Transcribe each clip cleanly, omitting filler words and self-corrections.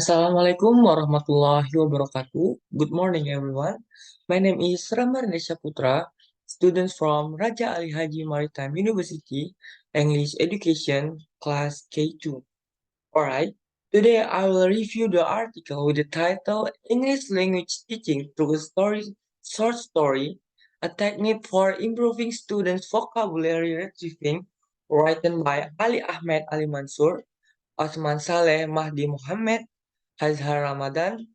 Assalamualaikum warahmatullahi wabarakatuh. Good morning, everyone. My name is Ramarnesha Putra, student from Raja Ali Haji Maritime University, English Education, class K2. Alright, today I will review the article with the title English Language Teaching Through a Short Story, a technique for improving students' vocabulary retrieving, written by Ali Ahmed Ali Mansur, Osman Saleh Mahdi Mohammed, Hazhar Ramadan,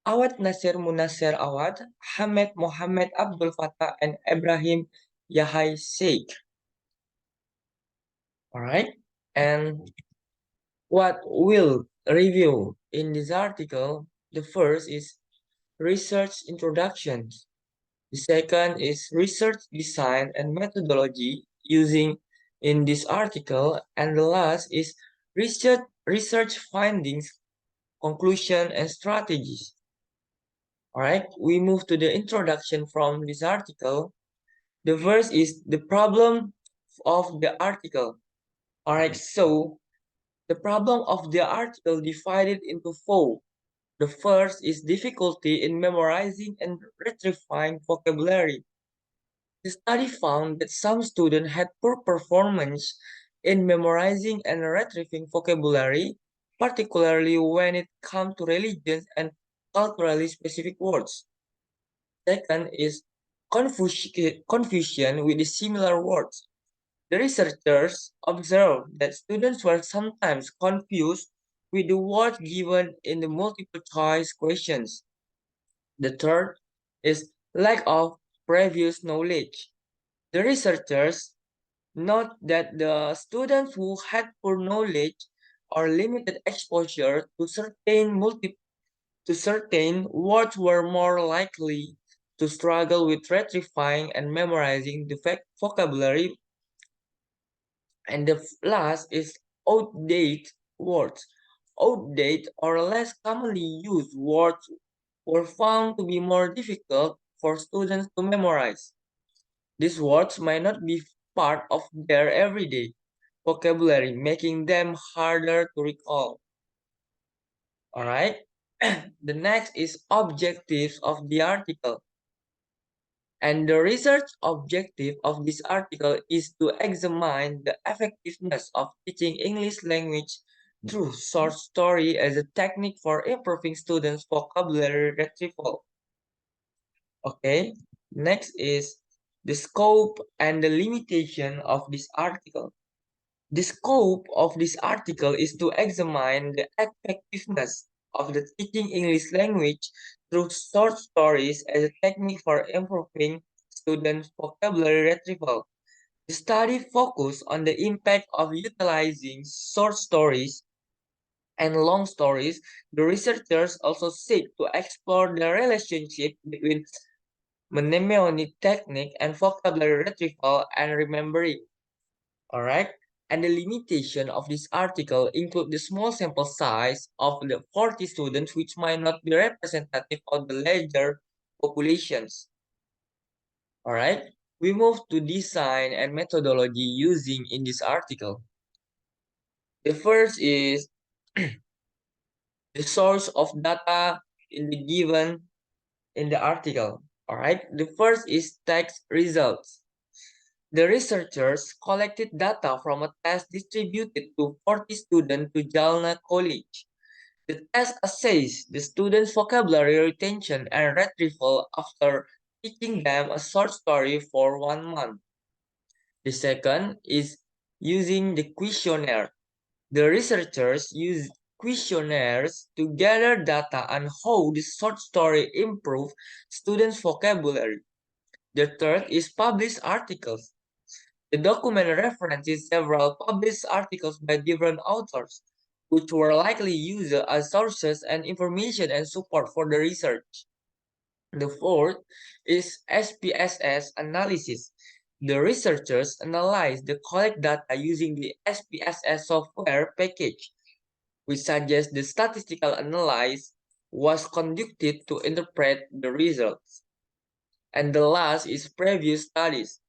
Awad Nasir Munasir Awad, Hamed Mohammed Abdul Fattah, and Ibrahim Yahya Sheikh. Alright, and what we'll review in this article, the first is research introduction. The second is research design and methodology using in this article, and the last is research findings, conclusion, and strategies. All right, we move to the introduction from this article. The first is the problem of the article. All right, so the problem of the article divided into four. The first is difficulty in memorizing and retrieving vocabulary. The study found that some students had poor performance in memorizing and retrieving vocabulary, particularly when it comes to religious and culturally specific words. Second is confusion with the similar words. The researchers observed that students were sometimes confused with the words given in the multiple choice questions. The third is lack of previous knowledge. The researchers note that the students who had poor knowledge or limited exposure to certain words were more likely to struggle with retrieving and memorizing the vocabulary. And the last is outdated words. Outdated or less commonly used words were found to be more difficult for students to memorize. These words might not be part of their everyday vocabulary, making them harder to recall. All right. The next is objectives of the article. And the research objective of this article is to examine the effectiveness of teaching English language through short story as a technique for improving students' vocabulary retrieval. Okay, next is the scope and the limitation of this article. The scope of this article is to examine the effectiveness of the teaching English language through short stories as a technique for improving students' vocabulary retrieval. The study focused on the impact of utilizing short stories and long stories. The researchers also seek to explore the relationship between mnemonic technique and vocabulary retrieval and remembering. All right. And the limitation of this article include the small sample size of the 40 students, which might not be representative of the larger populations. All right. We move to design and methodology using in this article. The first is the source of data in the given in the article. All right. The first is text results. The researchers collected data from a test distributed to 40 students to Jalna College. The test assessed the students' vocabulary retention and retrieval after teaching them a short story for 1 month. The second is using the questionnaire. The researchers used questionnaires to gather data on how the short story improved students' vocabulary. The third is published articles. The document references several published articles by different authors, which were likely used as sources and information and support for the research. The fourth is SPSS analysis. The researchers analyzed the collect data using the SPSS software package, which suggests the statistical analysis was conducted to interpret the results. And the last is previous studies.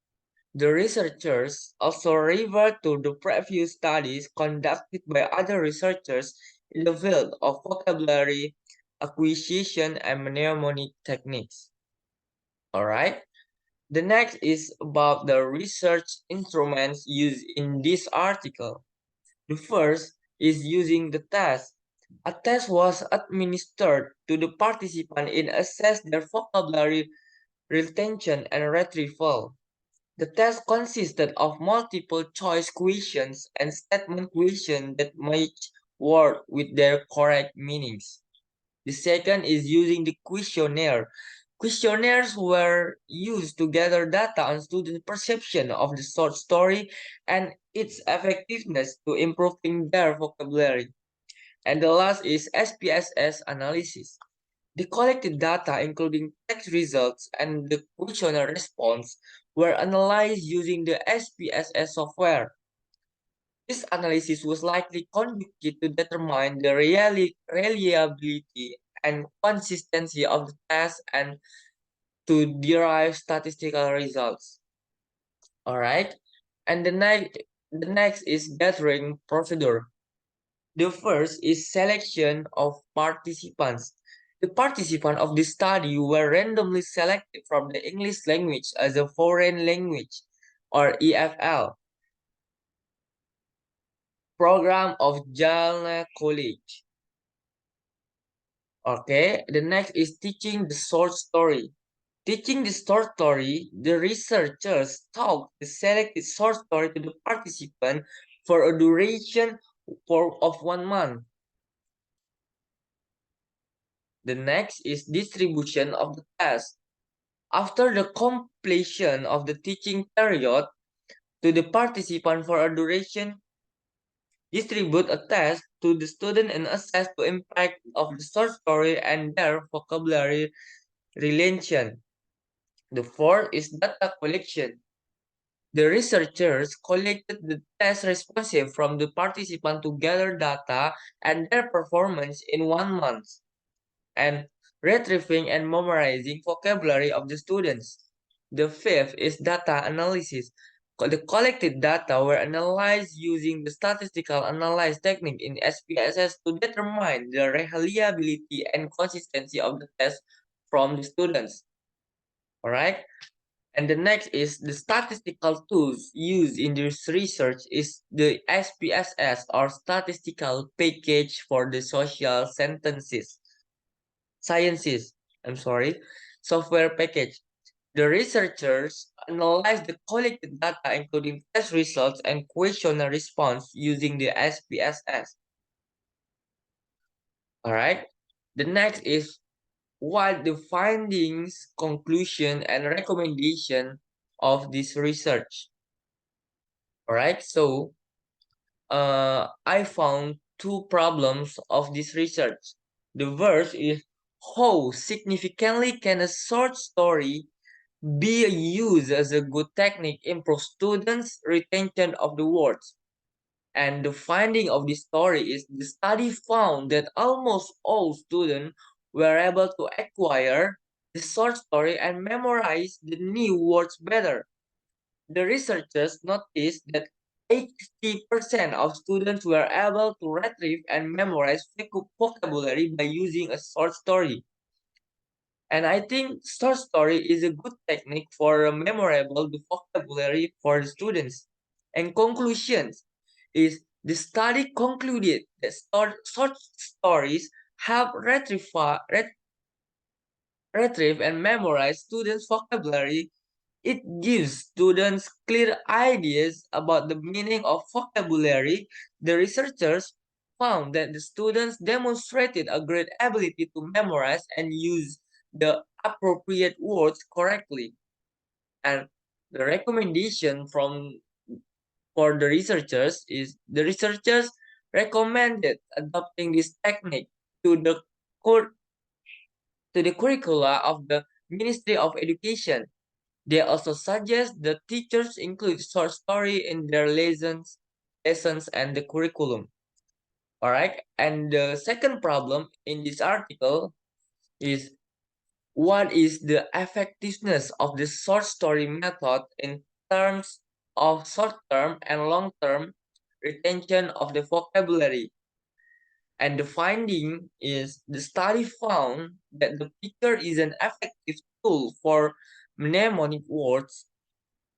The researchers also refer to the previous studies conducted by other researchers in the field of vocabulary acquisition and mnemonic techniques. Alright? The next is about the research instruments used in this article. The first is using the test. A test was administered to the participant in assess their vocabulary retention and retrieval. The test consisted of multiple choice questions and statement questions that match words with their correct meanings. The second is using the questionnaire. Questionnaires were used to gather data on student perception of the short story and its effectiveness to improving their vocabulary. And the last is SPSS analysis. The collected data, including text results and the questionnaire response, were analyzed using the SPSS software. This analysis was likely conducted to determine the reliability and consistency of the test and to derive statistical results. All right, and the next is gathering procedure. The first is selection of participants. The participants of the study were randomly selected from the English language as a foreign language, or EFL, program of Jalna College. Okay, the next is teaching the short story. Teaching the short story, the researchers taught the selected short story to the participant for a duration of 1 month. The next is distribution of the test. After the completion of the teaching period, to the participant for a duration, distribute a test to the student and assess the impact of the short story and their vocabulary retention. The fourth is data collection. The researchers collected the test responses from the participant to gather data and their performance in 1 month, and retrieving and memorizing vocabulary of the students. The fifth is data analysis. The collected data were analyzed using the statistical analysis technique in SPSS to determine the reliability and consistency of the test from the students. Alright? And the next is the statistical tools used in this research is the SPSS, or Statistical Package for the Social Sciences, software package. The researchers analyzed the collected data, including test results and questionnaire response, using the SPSS. Alright? The next is what the findings, conclusion, and recommendation of this research. Alright, so I found two problems of this research. The first is, how significantly can a short story be used as a good technique improve students' retention of the words? And the finding of this story is, the study found that almost all students were able to acquire the short story and memorize the new words better. The researchers noticed that 80% of students were able to retrieve and memorize vocabulary by using a short story. And I think short story is a good technique for a memorable vocabulary for the students. And conclusions is, the study concluded that short stories help retrieve and memorize students' vocabulary. It gives students clear ideas about the meaning of vocabulary. The researchers found that the students demonstrated a great ability to memorize and use the appropriate words correctly. And the recommendation for the researchers is, the researchers recommended adopting this technique to the cur- to the curricula of the Ministry of Education. They also suggest that teachers include short story in their lessons and the curriculum. All right. And the second problem in this article is, what is the effectiveness of the short story method in terms of short-term and long-term retention of the vocabulary? And the finding is the study found that the picture is an effective tool for mnemonic words.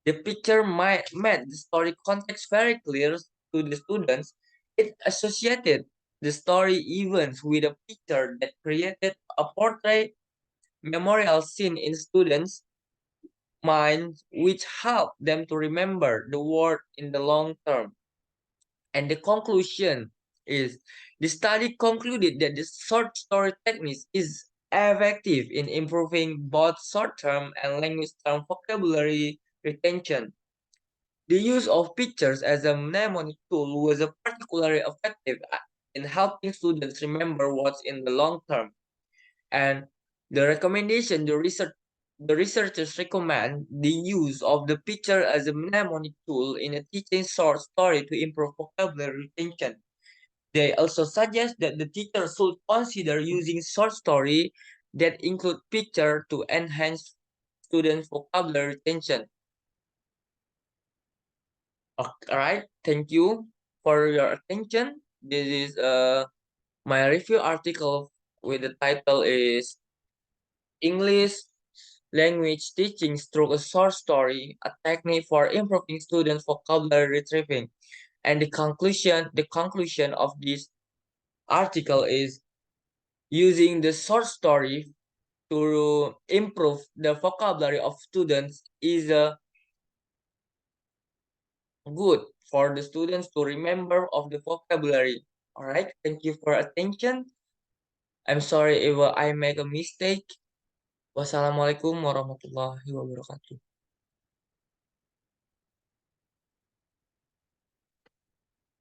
The picture made the story context very clear to the students. It associated the story events with a picture that created a portrait memorial scene in students' minds, which helped them to remember the word in the long term. And the conclusion is the study concluded that the short story technique is effective in improving both short-term and language-term vocabulary retention. The use of pictures as a mnemonic tool was particularly effective in helping students remember what's in the long term. And the recommendation, the researchers recommend the use of the picture as a mnemonic tool in a teaching short story to improve vocabulary retention. They also suggest that the teacher should consider using short story that include picture to enhance students' vocabulary retention. Alright, thank you for your attention. This is my review article with the title is English Language Teaching Through a Short Story, a technique for improving students' vocabulary retrieving. And the conclusion of this article is using the short story to improve the vocabulary of students is good for the students to remember of the vocabulary. All right, thank you for attention. I'm sorry if I make a mistake. Wassalamualaikum warahmatullahi wabarakatuh.